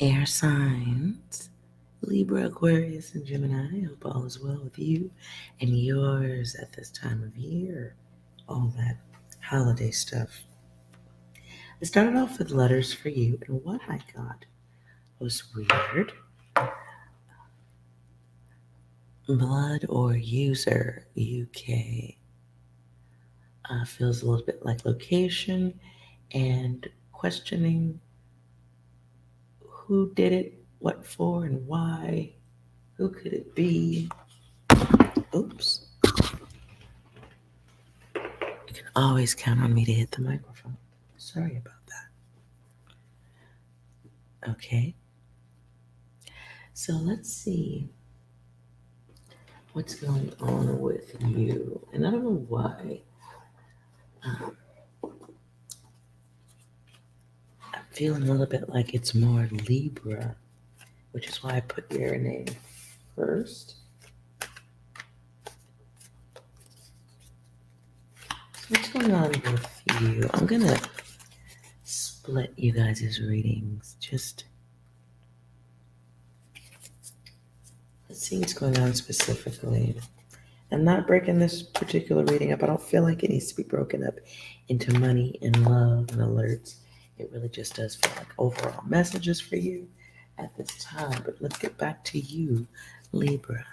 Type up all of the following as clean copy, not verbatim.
air signs, Libra, Aquarius, and Gemini. I hope all is well with you and yours at this time of year. All that holiday stuff. I started off with letters for you, and what I got was weird. Blood or user, UK. Feels a little bit like location and questioning who did it, what for, and why. Who could it be? Oops. You can always count on me to hit the microphone. Sorry about that. Okay. So let's see what's going on with you. And I don't know why. Um, I'm feeling a little bit like it's more Libra, which is why I put your name first. So what's going on with you? I'm going to split you guys' readings. Just let's see what's going on specifically. I'm not breaking this particular reading up. I don't feel like it needs to be broken up into money and love and alerts. It really just does feel like overall messages for you at this time. But let's get back to you, Libra.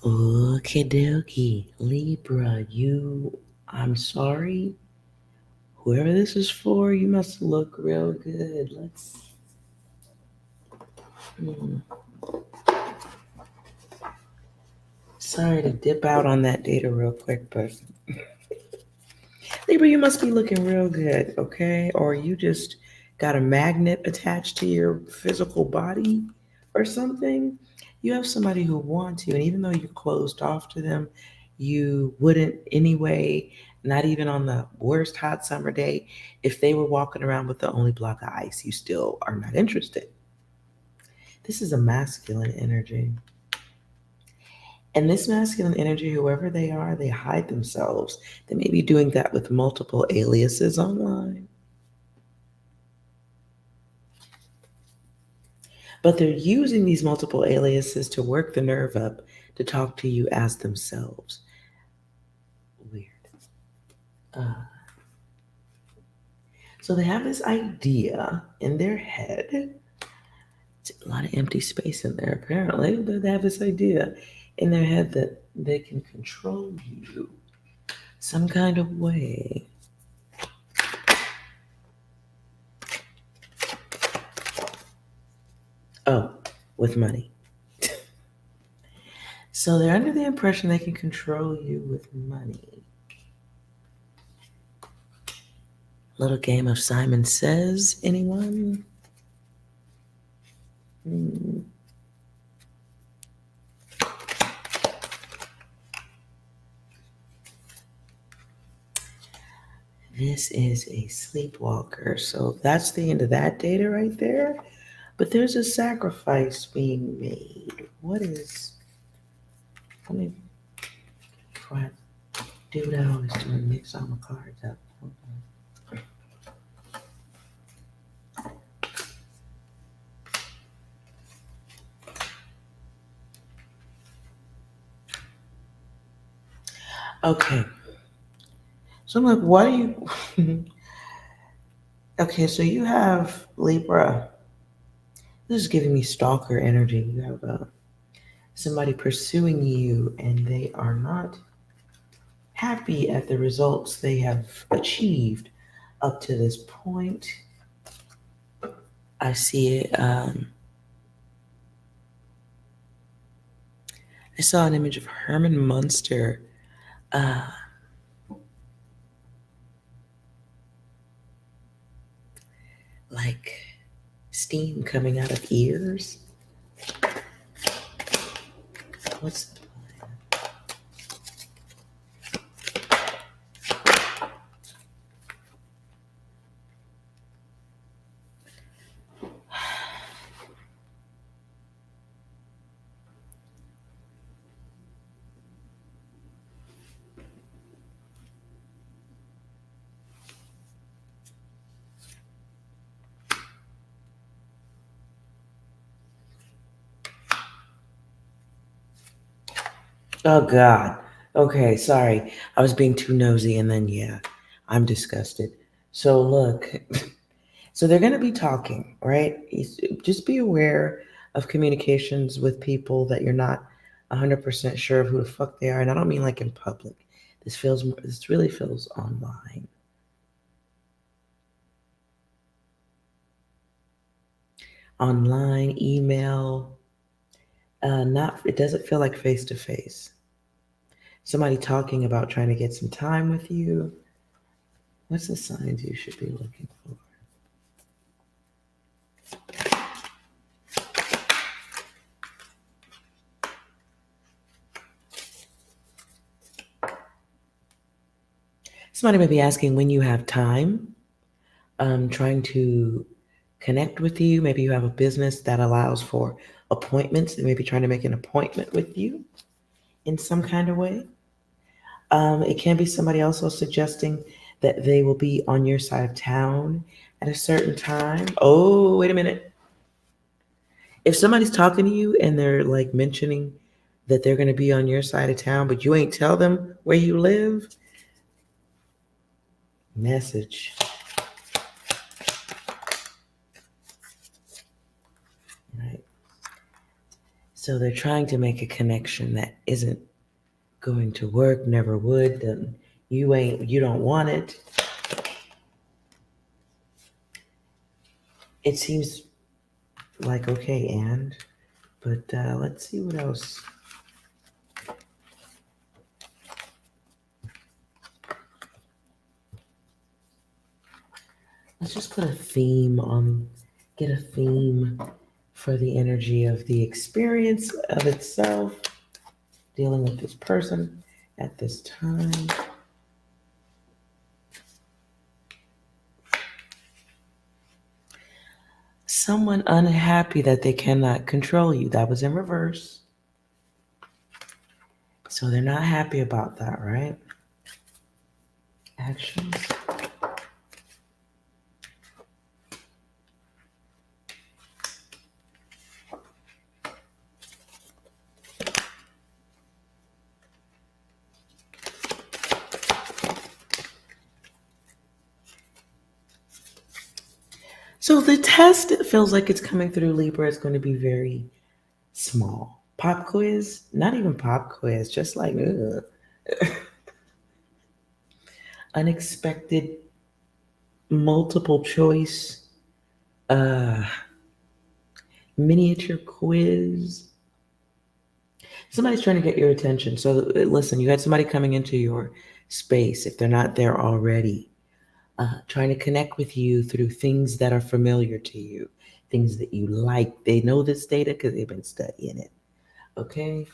Okie dokie, Libra, I'm sorry. Whoever this is for, you must look real good. Hmm. Sorry to dip out on that data real quick, but Libra, you must be looking real good, okay? Or you just got a magnet attached to your physical body or something. You have somebody who wants you, and even though you're closed off to them, you wouldn't anyway, not even on the worst hot summer day. If they were walking around with the only block of ice, you still are not interested. This is a masculine energy. And this masculine energy, whoever they are, they hide themselves. They may be doing that with multiple aliases online. But they're using these multiple aliases to work the nerve up to talk to you as themselves. Weird. Uh, so they have this idea in their head. It's a lot of empty space in there, apparently. But they have this idea in their head that they can control you some kind of way. Oh, with money. So they're under the impression they can control you with money. Little game of Simon Says, anyone? Hmm. This is a sleepwalker. So that's the end of that data right there. But there's a sacrifice being made. What is. Let me. Before I do what I always do and mix all my cards up. Okay. So I'm like, what do you. Okay, so you have Libra. This is giving me stalker energy. You have somebody pursuing you, and they are not happy at the results they have achieved up to this point. I see it. I saw an image of Herman Munster. Uh, steam coming out of ears. What's Oh God. Okay, sorry. I was being too nosy and then yeah, I'm disgusted. So look, so they're gonna be talking, right? Just be aware of communications with people that you're not 100% sure of who the fuck they are. And I don't mean like in public. This really feels online. Online, email, not it doesn't feel like face to face. Somebody talking about trying to get some time with you. What's the signs you should be looking for? Somebody may be asking when you have time, trying to connect with you. Maybe you have a business that allows for appointments. They may be trying to make an appointment with you in some kind of way. It can be somebody also suggesting that they will be on your side of town at a certain time. Oh, wait a minute. If somebody's talking to you and they're like mentioning that they're going to be on your side of town, but you ain't tell them where you live, message. Right. So they're trying to make a connection that isn't going to work, never would. You don't want it. It seems like okay, but let's see what else. Let's just put a theme on, get a theme for the energy of the experience of itself, dealing with this person at this time. Someone unhappy that they cannot control you. That was in reverse. So they're not happy about that, right? Actions. So the test, it feels like it's coming through Libra, is going to be very small. Pop quiz, not even pop quiz, just like unexpected multiple choice, uh, miniature quiz. Somebody's trying to get your attention. So listen, you had somebody coming into your space if they're not there already, trying to connect with you through things that are familiar to you, things that you like. They know this data because they've been studying it. Okay.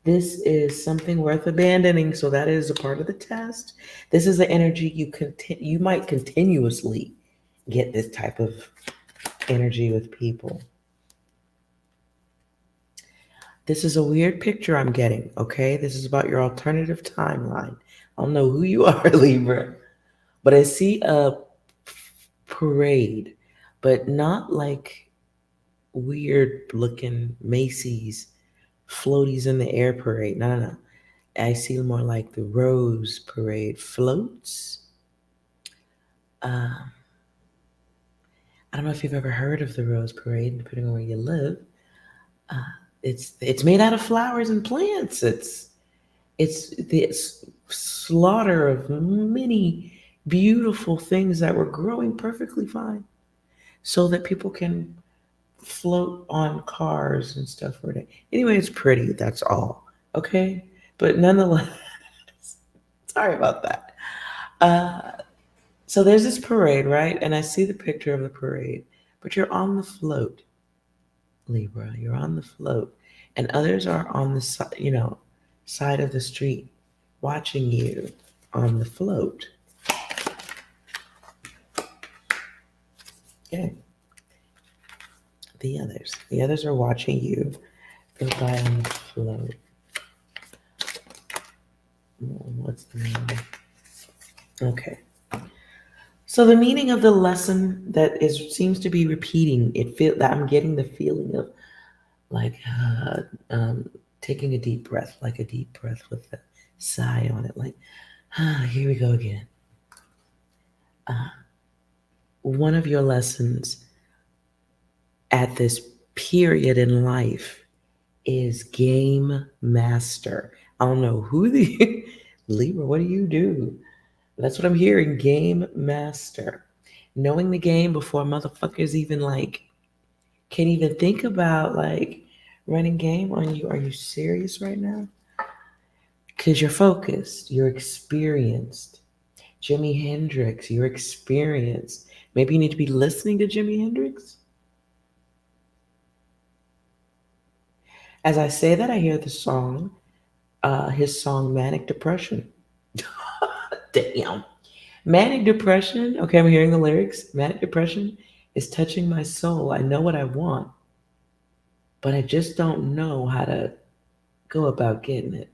This is something worth abandoning, so that is a part of the test. This is the energy you might continuously get this type of energy with people. This is a weird picture I'm getting, okay? This is about your alternative timeline. I don't know who you are, Libra, but I see a parade, but not like weird looking Macy's floaties in the air parade. No. I see more like the Rose Parade floats. I don't know if you've ever heard of the Rose Parade, depending on where you live. Uh, it's made out of flowers and plants. It's the slaughter of many beautiful things that were growing perfectly fine, so that people can float on cars and stuff for it. Anyway, it's pretty. That's all. Okay, but nonetheless, sorry about that. So there's this parade, right? And I see the picture of the parade. but you're on the float, Libra. You're on the float, and others are on the side, side of the street, watching you on the float. Okay. The others are watching you go by on the float. What's the name? Okay. So the meaning of the lesson that seems to be repeating, that I'm getting the feeling of like taking a deep breath, like a deep breath with a sigh on it, like here we go again. One of your lessons at this period in life is game master. I don't know who the Libra, what do you do? That's what I'm hearing, game master. Knowing the game before motherfuckers even can't even think about running game on you. Are you serious right now? Because you're focused, you're experienced. Jimi Hendrix, you're experienced. Maybe you need to be listening to Jimi Hendrix. As I say that, I hear the song, his song Manic Depression. Damn. Manic Depression, okay, I'm hearing the lyrics. Manic Depression is touching my soul. I know what I want, but I just don't know how to go about getting it.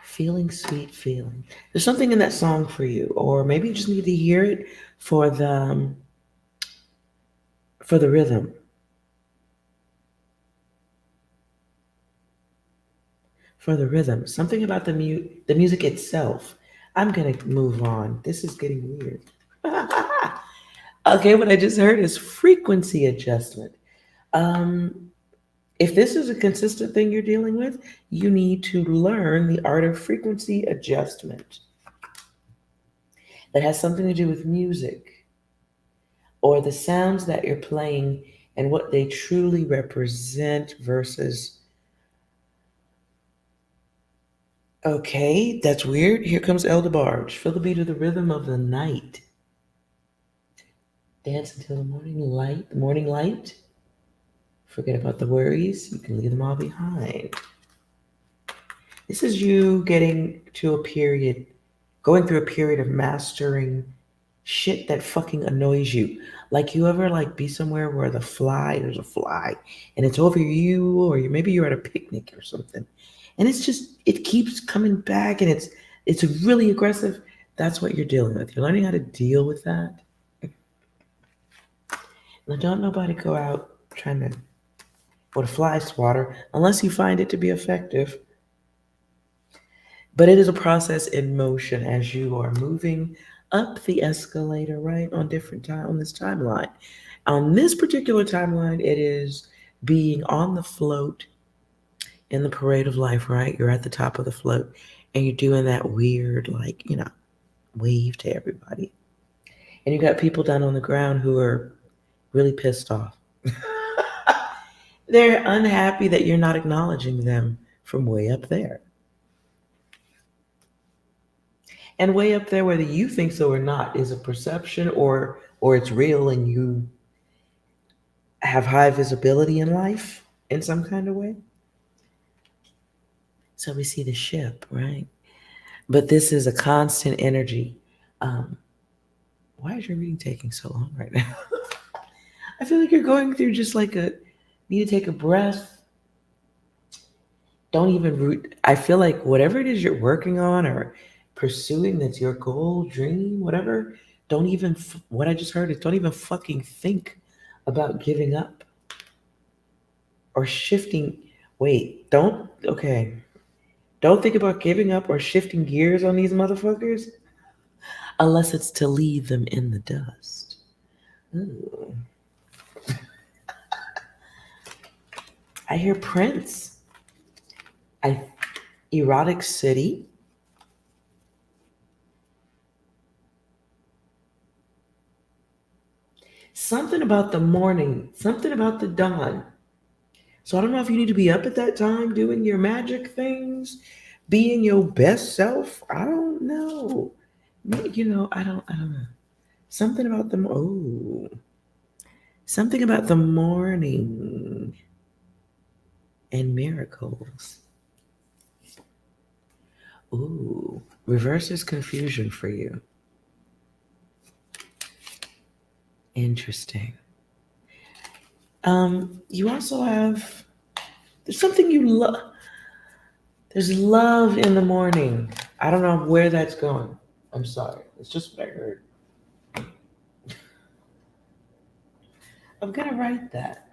Feeling sweet feeling. There's something in that song for you, or maybe you just need to hear it for the rhythm. For the rhythm. Something about the music itself. I'm gonna move on. This is getting weird. Okay, what I just heard is frequency adjustment. If this is a consistent thing you're dealing with, you need to learn the art of frequency adjustment. That has something to do with music or the sounds that you're playing and what they truly represent versus, okay, that's weird. Here comes El DeBarge. Feel the beat of the rhythm of the night. Dance until the morning light. Forget about the worries. You can leave them all behind. This is you going through a period of mastering shit that fucking annoys you. Like you ever be somewhere where there's a fly, and it's over you, or maybe you're at a picnic or something, and it keeps coming back, and it's really aggressive. That's what you're dealing with. You're learning how to deal with that. Now, don't nobody go out trying to put a fly swatter unless you find it to be effective. But it is a process in motion as you are moving up the escalator, right? On this timeline. On this particular timeline, it is being on the float in the parade of life, right? You're at the top of the float and you're doing that weird, wave to everybody. And you got people down on the ground who are really pissed off. They're unhappy that you're not acknowledging them from way up there. And way up there, whether you think so or not, is a perception or it's real and you have high visibility in life in some kind of way. So we see the ship, right? But this is a constant energy. Why is your reading taking so long right now? I feel like you're going through just need to take a breath. Don't even root. I feel like whatever it is you're working on or pursuing that's your goal, dream, whatever, what I just heard is don't even fucking think about giving up or shifting. Wait, don't think about giving up or shifting gears on these motherfuckers unless it's to leave them in the dust. Ooh. I hear Prince. Erotic City. Something about the morning, something about the dawn. So I don't know if you need to be up at that time doing your magic things, being your best self. I don't know. I don't know. Something about something about the morning and miracles. Ooh, reverses confusion for you. Interesting. You also have there's something you love. There's love in the morning. I don't know where that's going. I'm sorry. It's just what I heard. I'm gonna write that.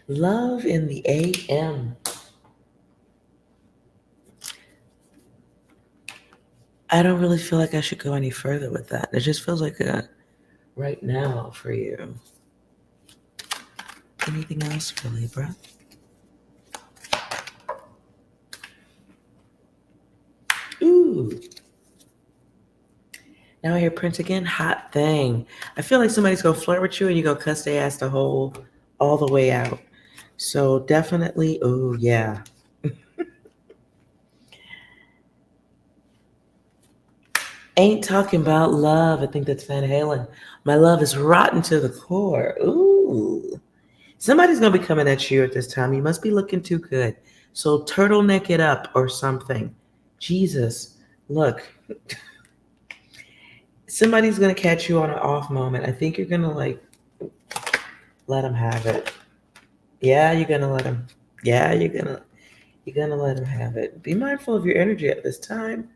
Love in the AM. I don't really feel like I should go any further with that. It just feels like a right now for you. Anything else for Libra? Ooh. Now I hear Prince again. Hot thing. I feel like somebody's gonna flirt with you and you're gonna cuss their ass the whole all the way out. So definitely, oh yeah. Ain't talking about love. I think that's Van Halen. My love is rotten to the core. Ooh. Somebody's gonna be coming at you at this time. You must be looking too good. So turtleneck it up or something. Jesus. Look. Somebody's gonna catch you on an off moment. I think you're gonna like let them have it. Yeah, you're gonna let them. Yeah, you're gonna let them have it. Be mindful of your energy at this time.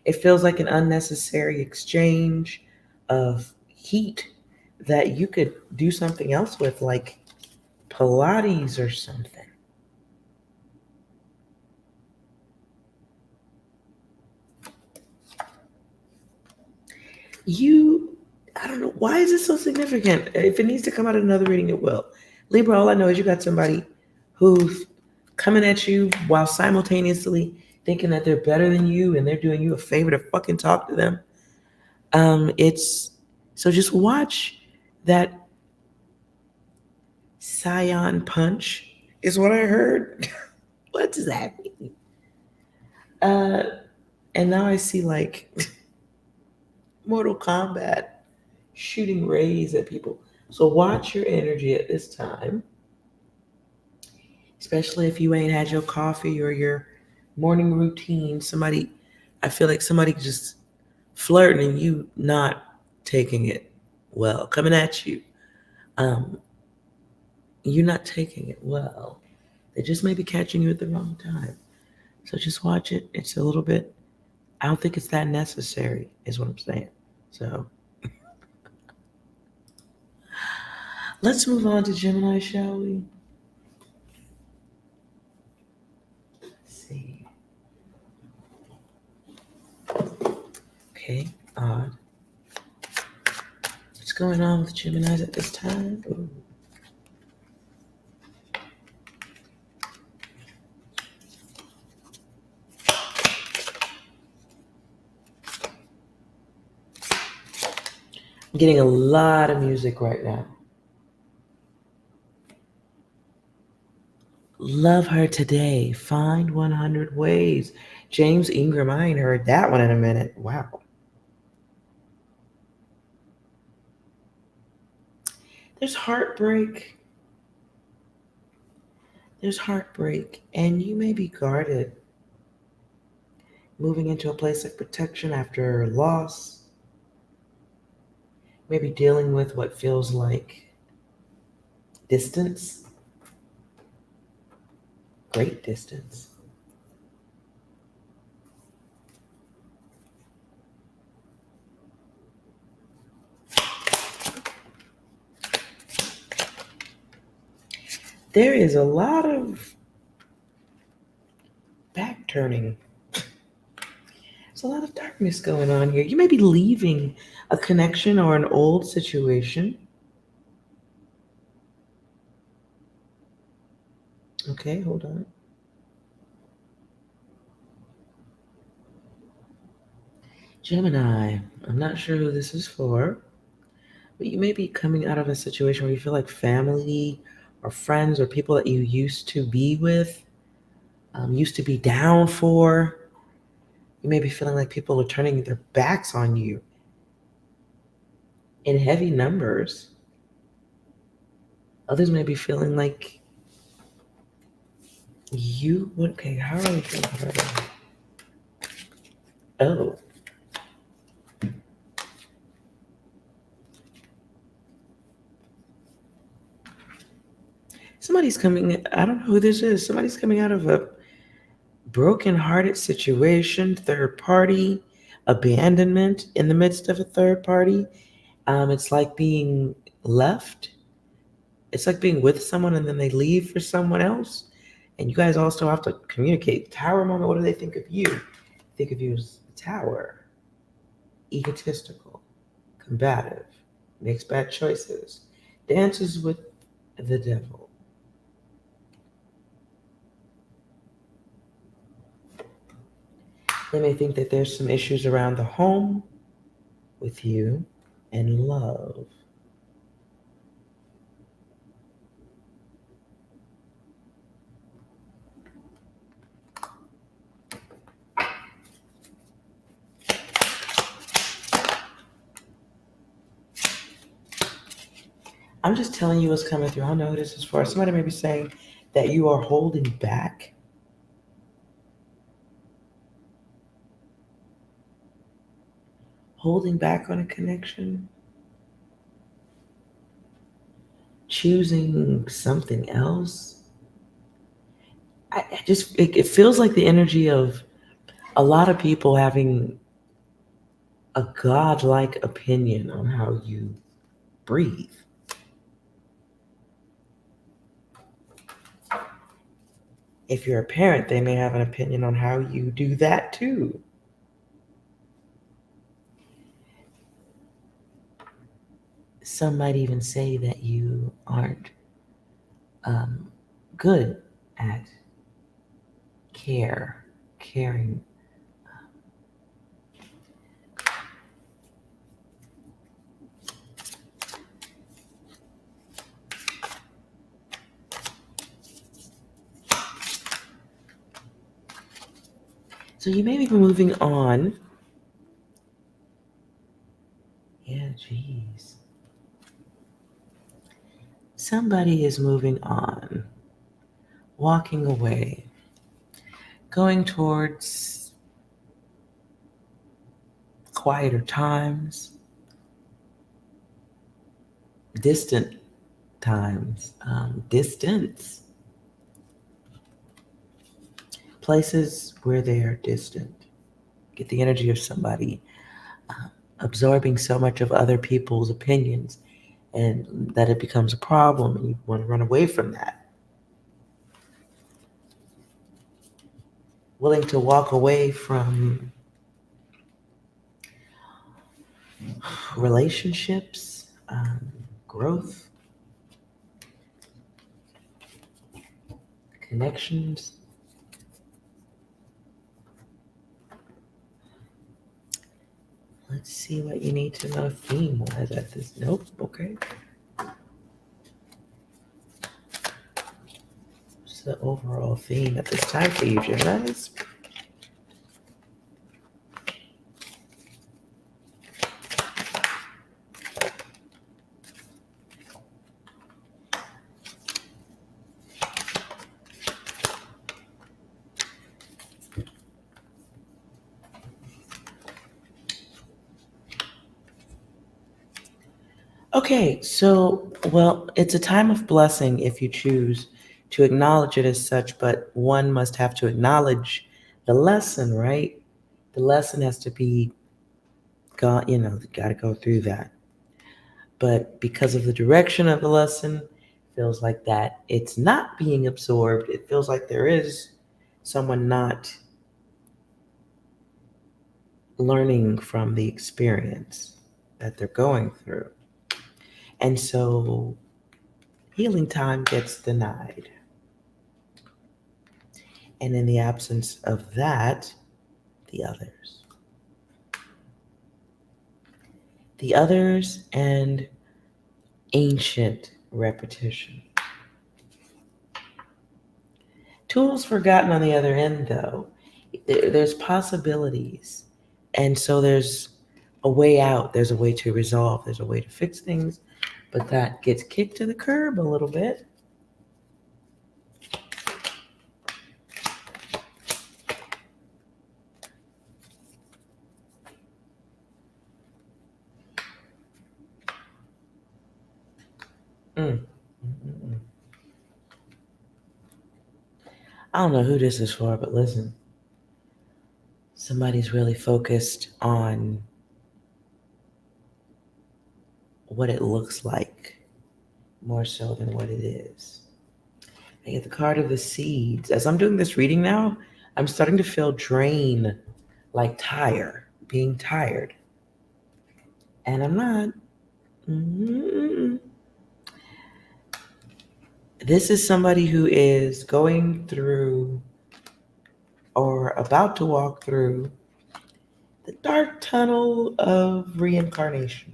It feels like an unnecessary exchange of heat that you could do something else with, like Pilates or something. You, I don't know, why is it so significant? If it needs to come out in another reading, it will. Libra, all I know is you got somebody who's coming at you while simultaneously thinking that they're better than you and they're doing you a favor to fucking talk to them. It's so just watch that Scion punch is what I heard. What does that mean? Uh, and now I see like Mortal Kombat shooting rays at people. So watch your energy at this time, especially if you ain't had your coffee or your morning routine. Somebody, I feel like somebody just flirting and you not taking it well, coming at you. Um, you're not taking it well. They just may be catching you at the wrong time. So just watch it. It's a little bit, I don't think it's that necessary, is what I'm saying. So let's move on to Gemini, shall we? Let's see. Okay, odd. What's going on with Geminis at this time? Ooh. I'm getting a lot of music right now. Love her today. Find 100 ways. James Ingram, I ain't heard that one in a minute. Wow. There's heartbreak. There's heartbreak, and you may be guarded, moving into a place of protection after loss, maybe dealing with what feels like distance, great distance. There is a lot of back turning. There's a lot of darkness going on here. You may be leaving a connection or an old situation. Okay, hold on. Gemini, I'm not sure who this is for, But you may be coming out of a situation where you feel like family or friends or people that you used to be with, used to be down for. You may be feeling like people are turning their backs on you in heavy numbers. Others may be feeling like you, okay, how are we feeling about it? Oh, somebody's coming, I don't know who this is. Somebody's coming out of a broken-hearted situation, third party, abandonment in the midst of a third party. It's like being left. It's like being with someone and then they leave for someone else. And you guys also have to communicate. Tower moment, what do they think of you? Think of you as a tower, egotistical, combative, makes bad choices, dances with the devil. They may think that there's some issues around the home with you and love. I'm just telling you what's coming through. I know this is for somebody may be saying that you are holding back. Holding back on a connection. Choosing something else. It feels like the energy of a lot of people having a godlike opinion on how you breathe. If you're a parent, they may have an opinion on how you do that too. Some might even say that you aren't good at caring. So you may be moving on. Yeah, geez. Somebody is moving on, walking away, going towards quieter times, distant times, distance, places where they are distant. Get the energy of somebody absorbing so much of other people's opinions and that it becomes a problem and you want to run away from that. Willing to walk away from relationships, growth, connections. Let's see what you need to know theme-wise at this. Nope, okay. What's the overall theme at this time for you, Geminis? Okay, so, well, it's a time of blessing if you choose to acknowledge it as such, but one must have to acknowledge the lesson, right? The lesson has to be gone, got to go through that. But because of the direction of the lesson, it feels like that it's not being absorbed. It feels like there is someone not learning from the experience that they're going through. And so healing time gets denied. And in the absence of that, the others. The others and ancient repetition. Tools forgotten on the other end, though. There's possibilities. And so there's a way out, there's a way to resolve, there's a way to fix things, but that gets kicked to the curb a little bit. Mm. Mm-mm. I don't know who this is for, but listen. Somebody's really focused on what it looks like more so than what it is. I get the card of the seeds. As I'm doing this reading now, I'm starting to feel drain, like being tired. And I'm not. Mm-mm. This is somebody who is going through or about to walk through the dark tunnel of reincarnation.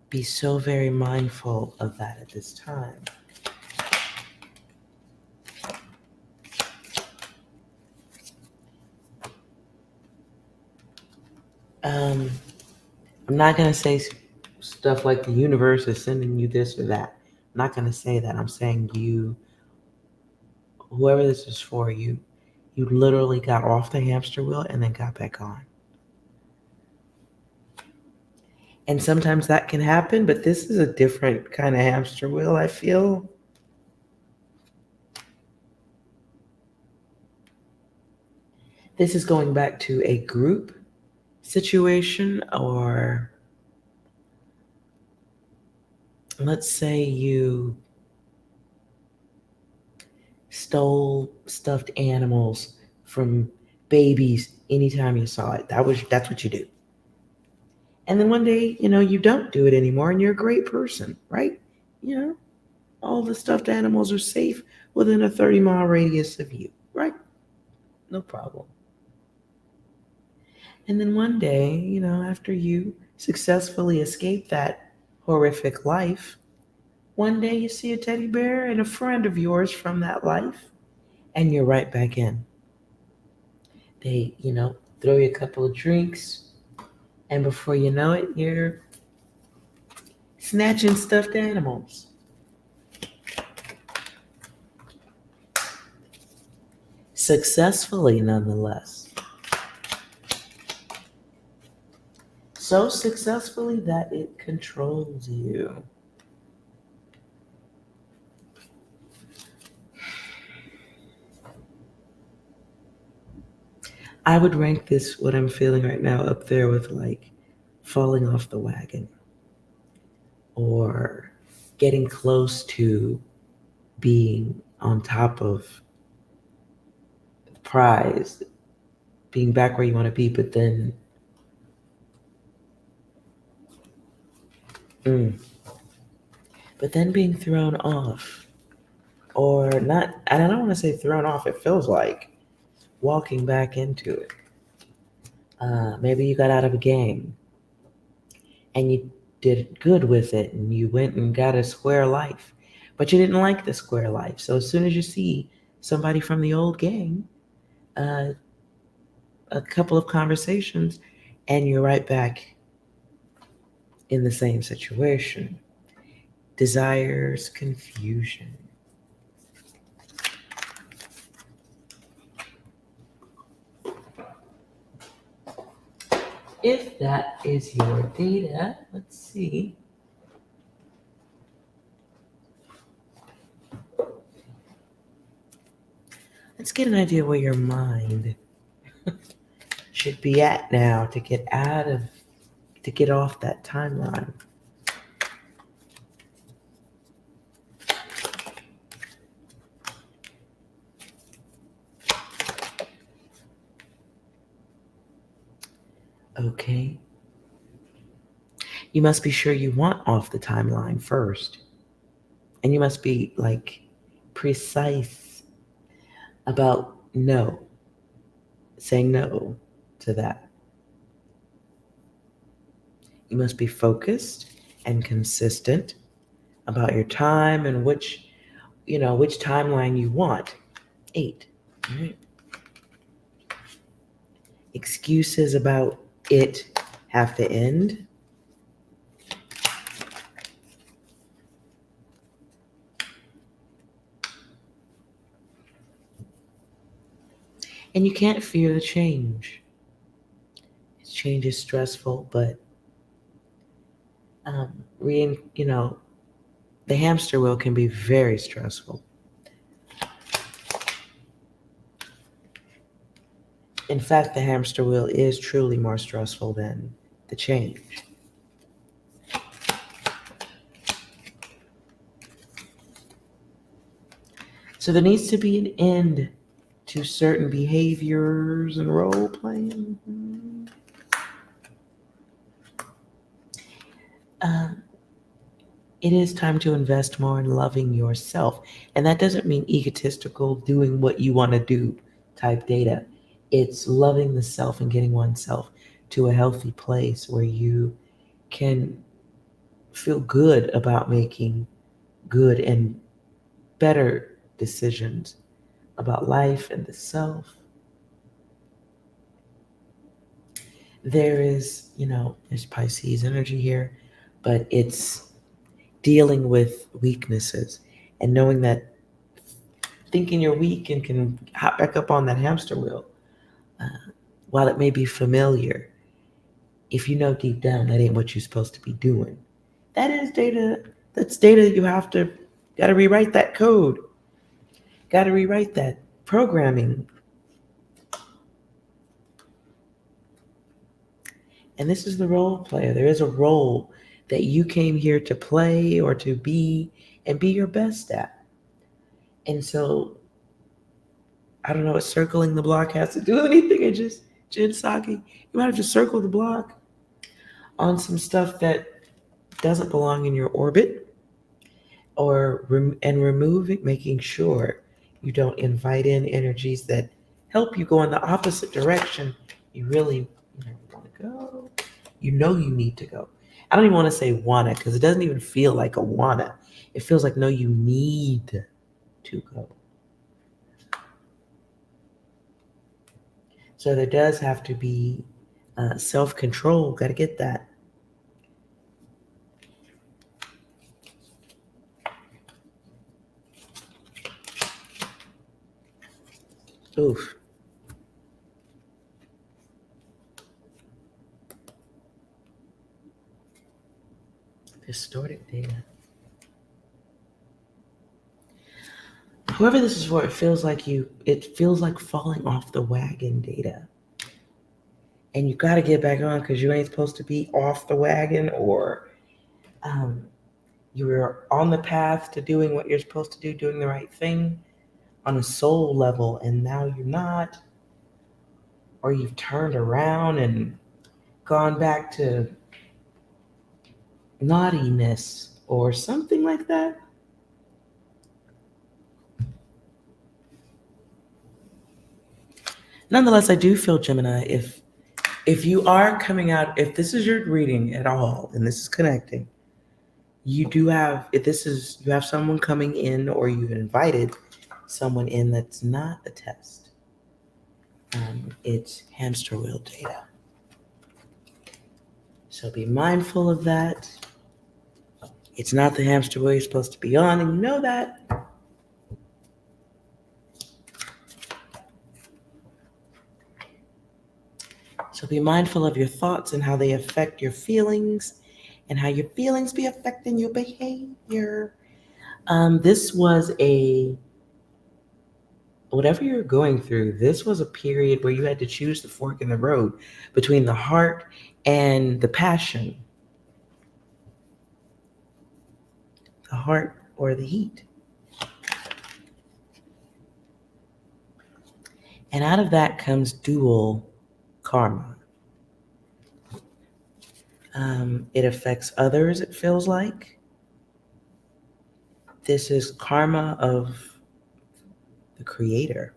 Be so very mindful of that at this time. I'm not going to say stuff like the universe is sending you this or that. I'm not going to say that. I'm saying whoever this is for, you literally got off the hamster wheel and then got back on. And sometimes that can happen, but this is a different kind of hamster wheel, I feel. This is going back to a group situation, or let's say you stole stuffed animals from babies anytime you saw it. That's what you do. And then one day, you don't do it anymore and you're a great person, right? All the stuffed animals are safe within a 30-mile radius of you, right? No problem. And then one day, after you successfully escape that horrific life, one day you see a teddy bear and a friend of yours from that life, and you're right back in. They, throw you a couple of drinks, and before you know it, you're snatching stuffed animals. Successfully, nonetheless. So successfully that it controls you. I would rank this, what I'm feeling right now, up there with like falling off the wagon or getting close to being on top of the prize, being back where you want to be, but then being thrown off. Or not, and I don't want to say thrown off, it feels like walking back into it. Maybe you got out of a game and you did good with it and you went and got a square life, but you didn't like the square life. So as soon as you see somebody from the old gang, a couple of conversations, and you're right back in the same situation. Desires confusion. If that is your data, let's see. Let's get an idea where your mind should be at now to get off that timeline. Okay. You must be sure you want off the timeline first. And you must be like precise about no, saying no to that. You must be focused and consistent about your time and which timeline you want. 8. All right. Excuses about it have to end. And you can't fear the change. Change is stressful, but the hamster wheel can be very stressful. In fact, the hamster wheel is truly more stressful than the change. So there needs to be an end to certain behaviors and role playing. It is time to invest more in loving yourself. And that doesn't mean egotistical, doing what you want to do type data. It's loving the self and getting oneself to a healthy place where you can feel good about making good and better decisions about life and the self. There's Pisces energy here, but it's dealing with weaknesses and knowing that thinking you're weak and can hop back up on that hamster wheel, while it may be familiar, if you know deep down that ain't what you're supposed to be doing. That is data. That's data you got to rewrite that code. Got to rewrite that programming. And this is the role player. There is a role that you came here to play or to be and be your best at. And so, I don't know what circling the block has to do with anything. It just, Jin Saki, you might have to circle the block on some stuff that doesn't belong in your orbit, or removing, making sure you don't invite in energies that help you go in the opposite direction you really want to go. You need to go. I don't even want to say wanna, because it doesn't even feel like a wanna. It feels like no, you need to go. So there does have to be self-control. Got to get that. Oof. Distorted data. Whoever this is for, it feels like falling off the wagon data. And you got to get back on because you ain't supposed to be off the wagon, or you're on the path to doing what you're supposed to do, doing the right thing on a soul level, and now you're not, or you've turned around and gone back to naughtiness or something like that. Nonetheless, I do feel, Gemini, if you are coming out, if this is your reading at all, and this is connecting, you have someone coming in, or you've invited someone in that's not a test. It's hamster wheel data. So be mindful of that. It's not the hamster wheel you're supposed to be on, and you know that. So be mindful of your thoughts and how they affect your feelings, and how your feelings be affecting your behavior. This was whatever you're going through, this was a period where you had to choose the fork in the road between the heart and the passion. The heart or the heat. And out of that comes dual karma. It affects others, it feels like. This is karma of the creator.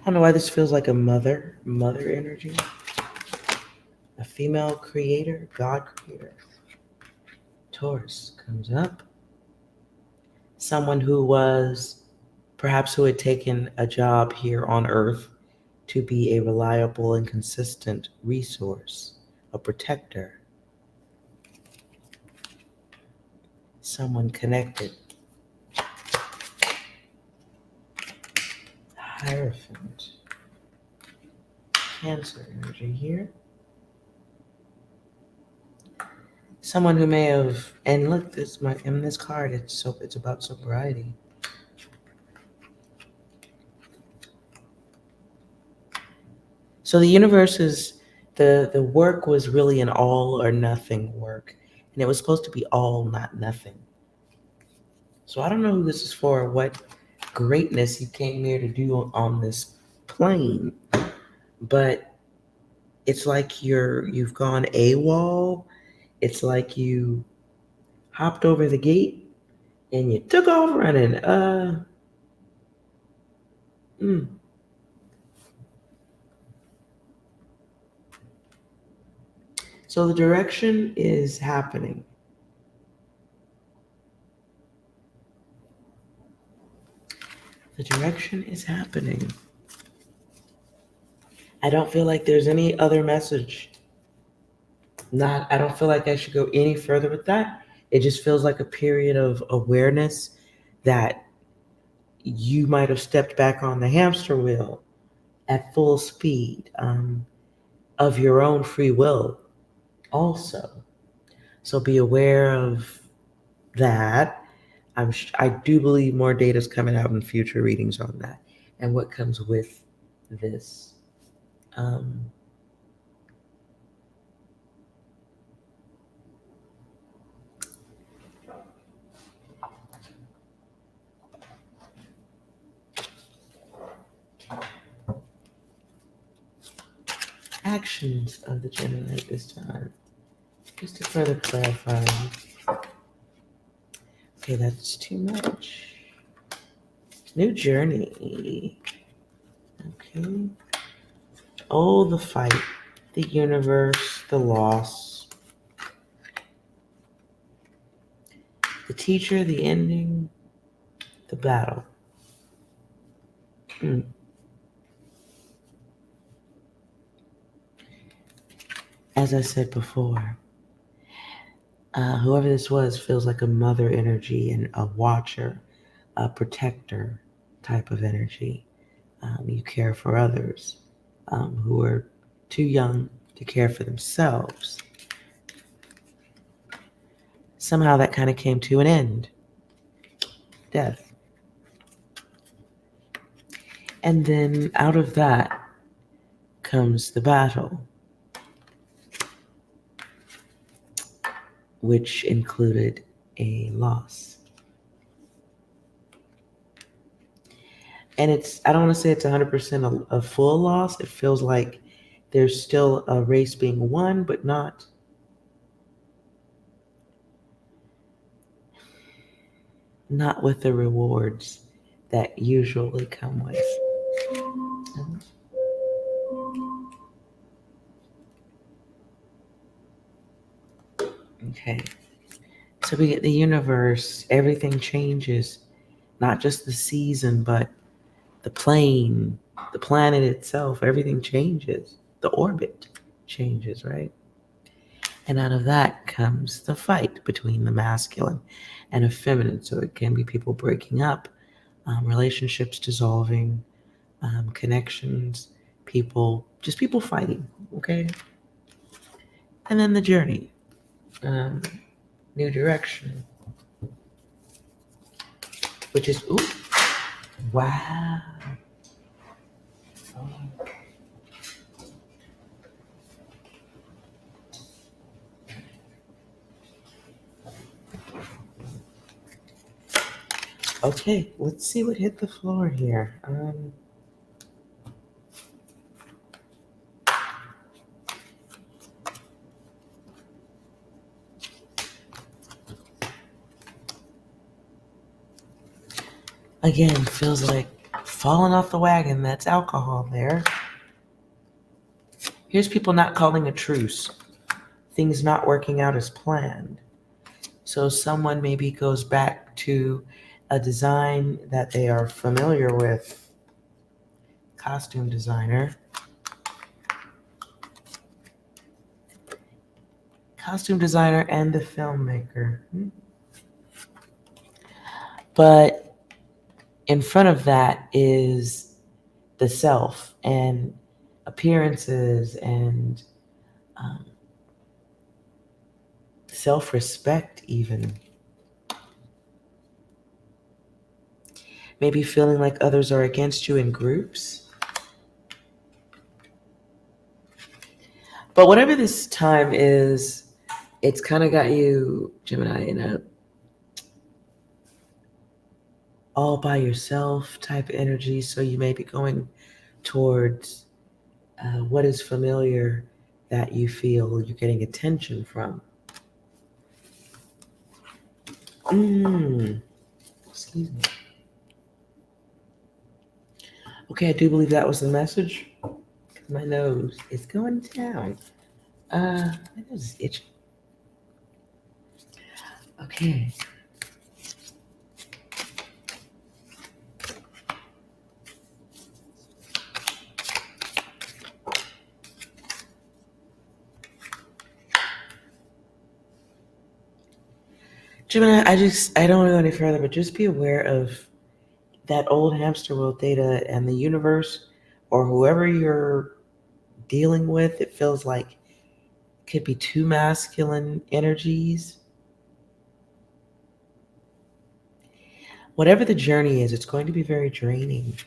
I don't know why this feels like a mother energy. A female creator, God creator. Taurus comes up. Someone who had taken a job here on Earth to be a reliable and consistent resource, a protector. Someone connected. Hierophant. Cancer energy here. Someone who may have, and look, in this card, it's about sobriety. So the universe the work was really an all or nothing work, and it was supposed to be all, not nothing. So I don't know who this is for, what greatness you came here to do on this plane, but it's like you've gone AWOL. It's like you hopped over the gate and you took off running. So the direction is happening. The direction is happening. I don't feel like there's any other message. I don't feel like I should go any further with that. It just feels like a period of awareness that you might have stepped back on the hamster wheel at full speed of your own free will also. So be aware of that. I do believe more data is coming out in future readings on that and what comes with this. Actions of the Gemini at this time, just to further clarify. Okay, that's too much. New journey. Okay. Oh, the fight, the universe, the loss, the teacher, the ending, the battle. As I said before, whoever this was feels like a mother energy and a watcher, a protector type of energy. You care for others who are too young to care for themselves. Somehow that kind of came to an end. Death. And then out of that comes the battle, which included a loss. And I don't want to say it's 100% a full loss. It feels like there's still a race being won, but not with the rewards that usually come with. Okay. So we get the universe, everything changes, not just the season, but the plane, the planet itself, everything changes. The orbit changes, right? And out of that comes the fight between the masculine and a feminine. So it can be people breaking up, relationships dissolving, connections, people fighting, okay? And then the journey, new direction, which is, ooh, wow. Okay, let's see what hit the floor here. Again, feels like falling off the wagon. That's alcohol there. Here's people not calling a truce. Things not working out as planned. So someone maybe goes back to a design that they are familiar with. Costume designer. Costume designer and the filmmaker. But in front of that is the self and appearances and self-respect even. Maybe feeling like others are against you in groups. But whatever this time is, it's kind of got you, Gemini, in a all by yourself type energy. So you may be going towards what is familiar that you feel you're getting attention from. Excuse me. Okay, I do believe that was the message. My nose is going down. My nose is itching. Okay. Gemini, I don't want to go any further, but just be aware of that old hamster wheel data and the universe or whoever you're dealing with. It feels like it could be two masculine energies. Whatever the journey is, it's going to be very draining.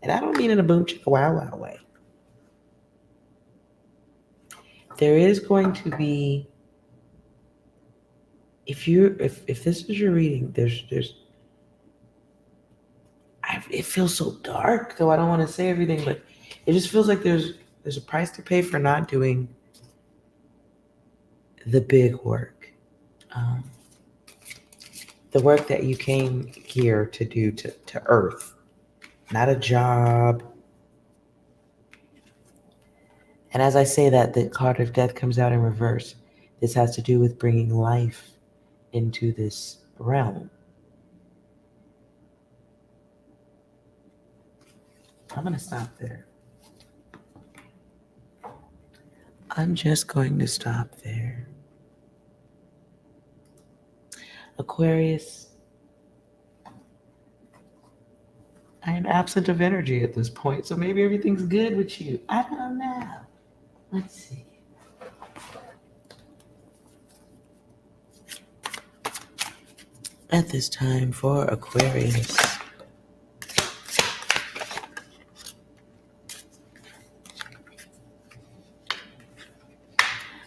And I don't mean in a boom chicka wow wow way. There is going to be, if this is your reading, it feels so dark, though I don't want to say everything, but it just feels like there's a price to pay for not doing the big work. The work that you came here to do to Earth, not a job. And as I say that, the card of death comes out in reverse. This has to do with bringing life into this realm. I'm going to stop there. I'm just going to stop there. Aquarius, I am absent of energy at this point, so maybe everything's good with you. I don't know. Let's see. At this time for Aquarius.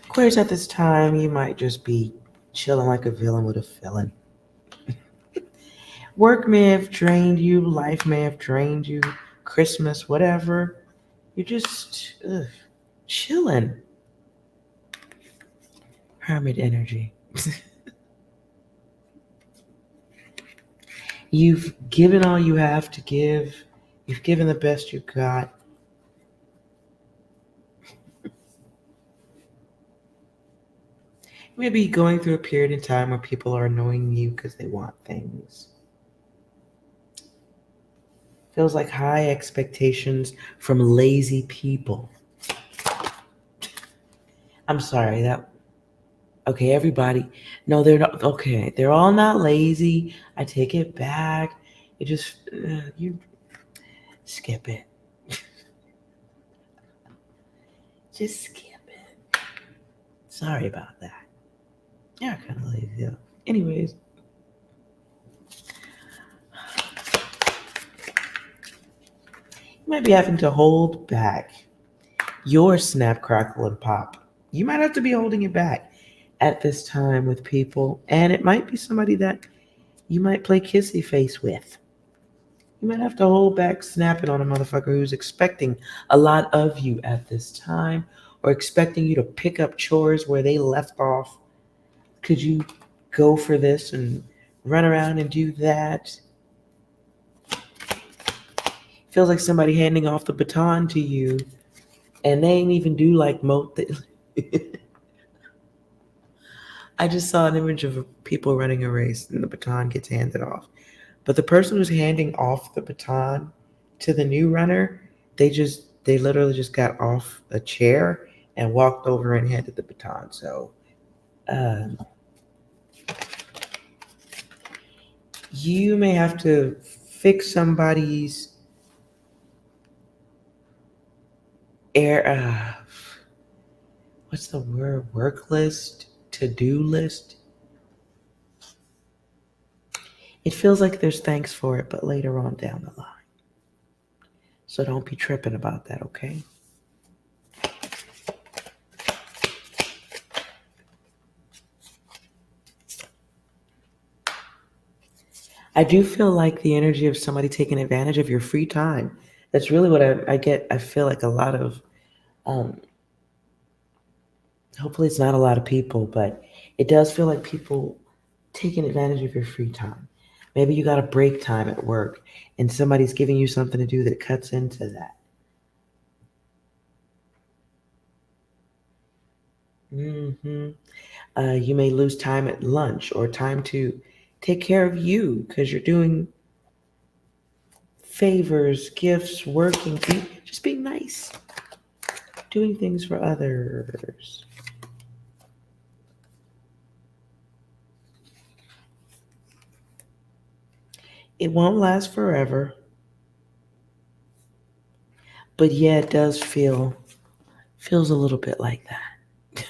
Aquarius, at this time, you might just be chilling like a villain with a villain. Work may have drained you, life may have drained you, Christmas, whatever. You're just chilling. Hermit energy. You've given all you have to give. You've given the best you got. You may be going through a period in time where people are annoying you because they want things. Feels like high expectations from lazy people. I'm sorry, okay, everybody. No, they're not. Okay, they're all not lazy. I take it back. It just, you skip it. Just skip it. Sorry about that. Yeah, kind of lazy though. Anyways. You might be having to hold back your snap, crackle, and pop. You might have to be holding it back at this time with people. And it might be somebody that you might play kissy face with. You might have to hold back snapping on a motherfucker who's expecting a lot of you at this time or expecting you to pick up chores where they left off. Could you go for this and run around and do that? feels like somebody handing off the baton to you, and they ain't even do like I just saw an image of people running a race and the baton gets handed off. But the person who's handing off the baton to the new runner, they literally just got off a chair and walked over and handed the baton. So you may have to fix somebody's what's the word? Work list, to-do list. It feels like there's thanks for it, but later on down the line. So don't be tripping about that, okay? I do feel like the energy of somebody taking advantage of your free time. That's really what I get. I feel like a lot of, hopefully it's not a lot of people, but it does feel like people taking advantage of your free time. Maybe you got a break time at work and somebody's giving you something to do that cuts into that. You may lose time at lunch or time to take care of you because you're doing favors, gifts, working, just being nice, doing things for others. It won't last forever, but yeah, it does feels a little bit like that.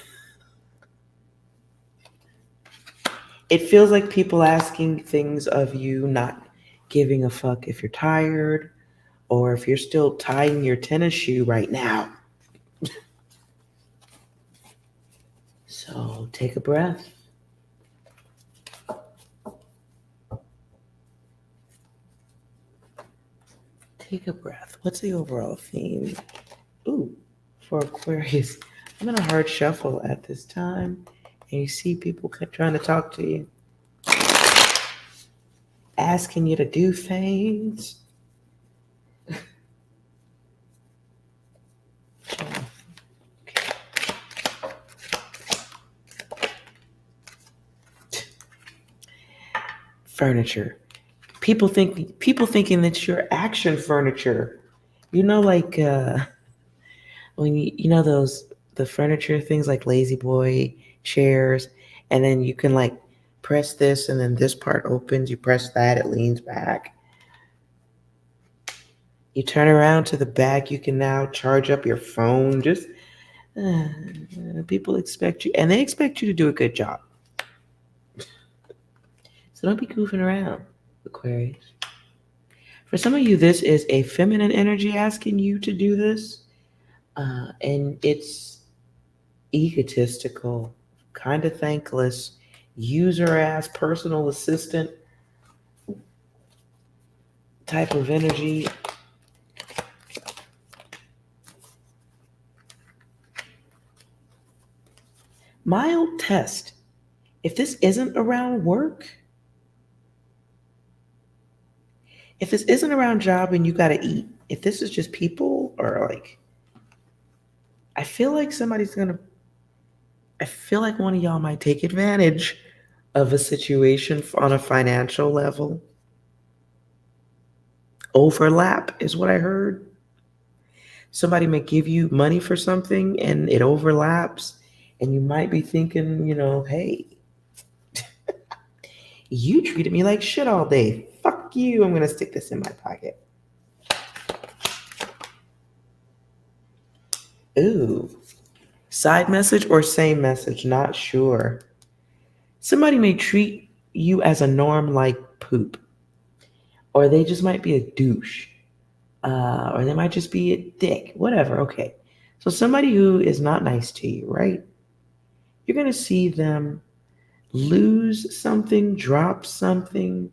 It feels like people asking things of you, not giving a fuck if you're tired or if you're still tying your tennis shoe right now. So take a breath. Take a breath. What's the overall theme? Ooh, for Aquarius, I'm in a hard shuffle at this time, and you see people trying to talk to you, asking you to do things. Furniture. People thinking that you're action furniture. You know, like when you know the furniture things like Lazy Boy chairs, and then you can like press this, and then this part opens. You press that, it leans back. You turn around to the back. You can now charge up your phone. Just people expect you, and they expect you to do a good job. So don't be goofing around, Aquarius. For some of you, this is a feminine energy asking you to do this, and it's egotistical, kind of thankless, user ass personal assistant type of energy. Mild test. If this isn't around work, if this isn't around job and you got to eat, if this is just people or like, I feel like I feel like one of y'all might take advantage of a situation on a financial level. Overlap is what I heard. Somebody may give you money for something and it overlaps, and you might be thinking, hey, you treated me like shit all day. Fuck you. I'm going to stick this in my pocket. Ooh. Side message or same message? Not sure. Somebody may treat you as a norm like poop, or they just might be a douche, or they might just be a dick, whatever. Okay. So somebody who is not nice to you, right? You're going to see them lose something, drop something.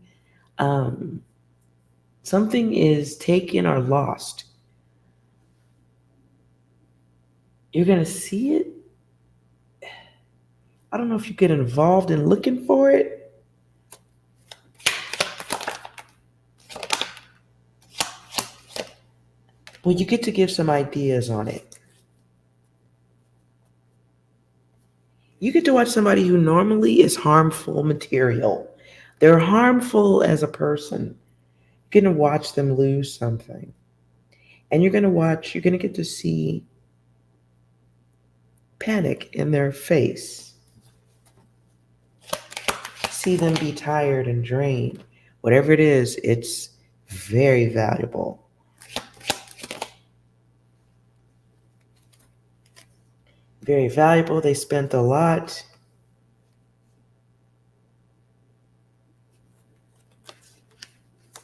Something is taken or lost. You're going to see it. I don't know if you get involved in looking for it. Well, you get to give some ideas on it. You get to watch somebody who normally is harmful material. They're harmful as a person. You're going to watch them lose something. And you're going to get to see panic in their face. See them be tired and drained. Whatever it is, it's very valuable. Very valuable. They spent a lot.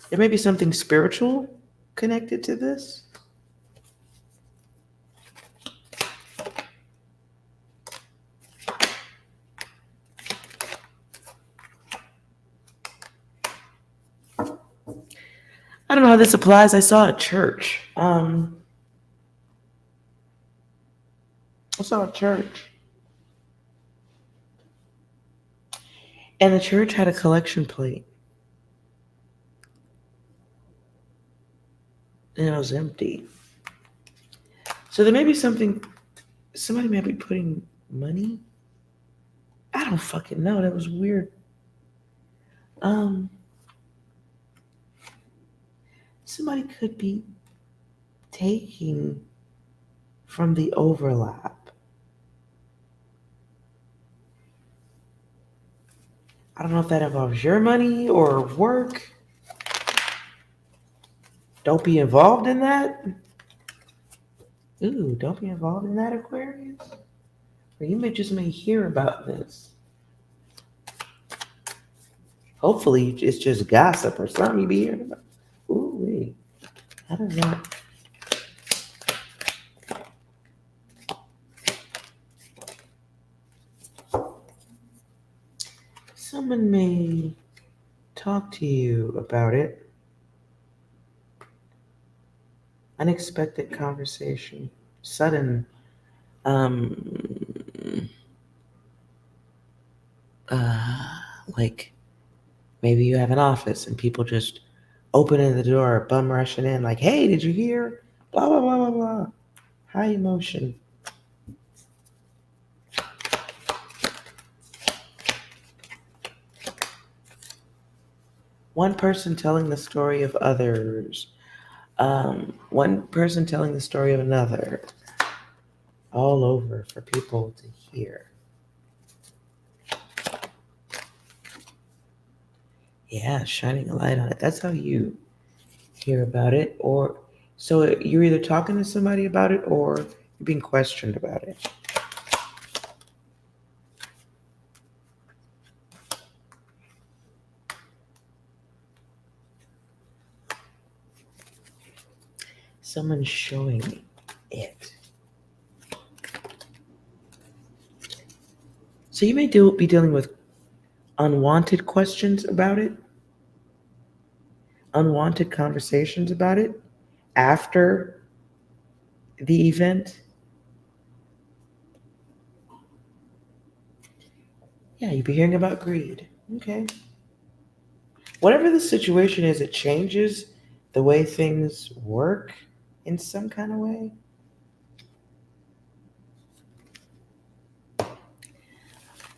There may be something spiritual connected to this. I don't know how this applies. I saw a church. I saw a church. And the church had a collection plate. And it was empty. So there may be something, somebody may be putting money. I don't fucking know. That was weird. Somebody could be taking from the overlap. I don't know if that involves your money or work. Don't be involved in that. Ooh, don't be involved in that, Aquarius. Or you may hear about this. Hopefully it's just gossip or something you be hearing about. Ooh, wait. I don't know. Someone may talk to you about it. Unexpected conversation. Sudden like maybe you have an office and people just opening the door, bum rushing in, like, hey, did you hear? Blah, blah, blah, blah, blah. High emotion. One person telling the story of others. One person telling the story of another. All over for people to hear. Yeah, shining a light on it. That's how you hear about it. Or so you're either talking to somebody about it or you're being questioned about it. Someone's showing it. So you may be dealing with unwanted questions about it, unwanted conversations about it after the event. Yeah, you'd be hearing about greed. Okay. Whatever the situation is, it changes the way things work in some kind of way.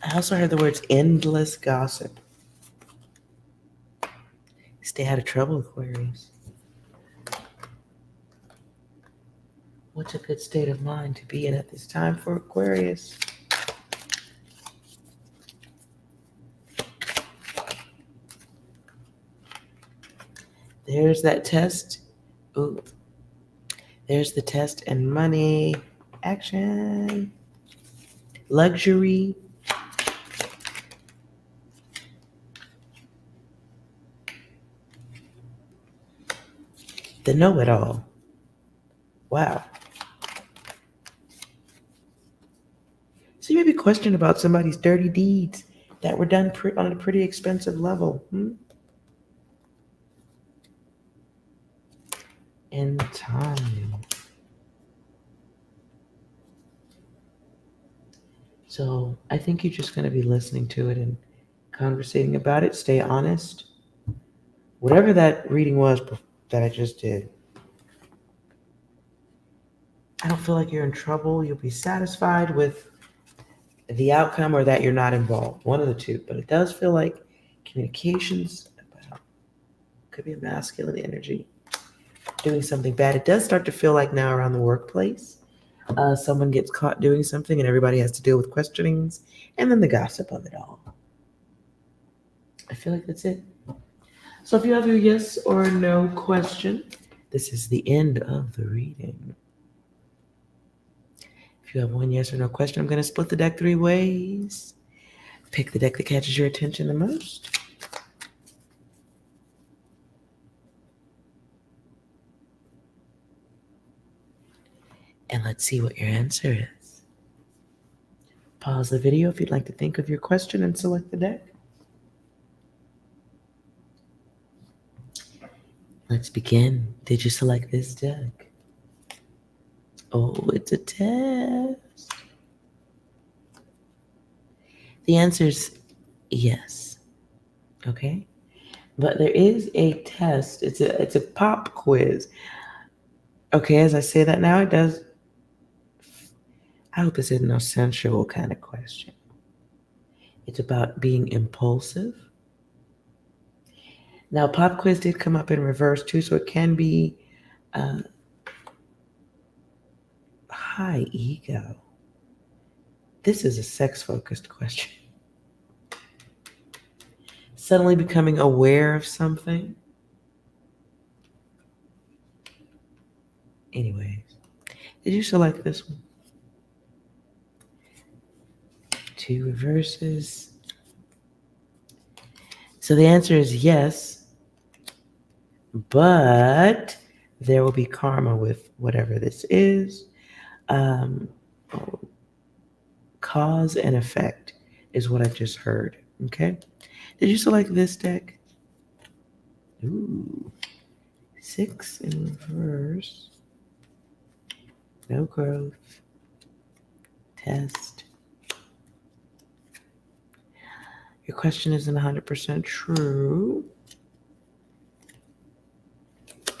I also heard the words endless gossip. Stay out of trouble, Aquarius. What's a good state of mind to be in at this time for Aquarius? There's that test. Ooh. There's the test and money. Action. Luxury. The know-it-all. Wow. So you may be questioning about somebody's dirty deeds that were done on a pretty expensive level. In time. So I think you're just going to be listening to it and conversating about it. Stay honest. Whatever that reading was that I just did, I don't feel like you're in trouble. You'll be satisfied with the outcome or that you're not involved. One of the two. But it does feel like communications about, could be a masculine energy, doing something bad. It does start to feel like now around the workplace, someone gets caught doing something and everybody has to deal with questionings and then the gossip of it all. I feel like that's it. So if you have your yes or no question, this is the end of the reading. If you have one yes or no question, I'm going to split the deck 3 ways. Pick the deck that catches your attention the most. And let's see what your answer is. Pause the video if you'd like to think of your question and select the deck. Let's begin. Did you select this deck? Oh, it's a test. The answer is yes. Okay? But there is a test. It's a pop quiz. Okay, as I say that now, it does. I hope this isn't a sensual kind of question. It's about being impulsive. Now, pop quiz did come up in reverse too, so it can be high ego. This is a sex-focused question. Suddenly becoming aware of something. Anyways, did you select this one? 2 reverses. So the answer is yes, but there will be karma with whatever this is. Cause and effect is what I just heard. Okay. Did you select this deck? Ooh, 6 in reverse. No growth. Test. Your question isn't 100% true.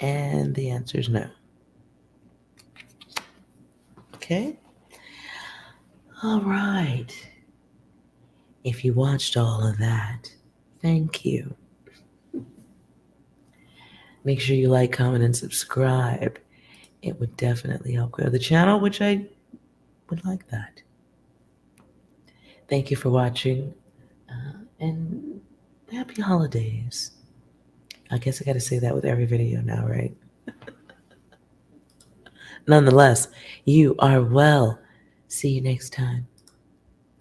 And the answer is no. Okay. All right. If you watched all of that, thank you. Make sure you like, comment, and subscribe. It would definitely help grow the channel, which I would like that. Thank you for watching, and happy holidays. I guess I got to say that with every video now, right? Nonetheless, you are well. See you next time.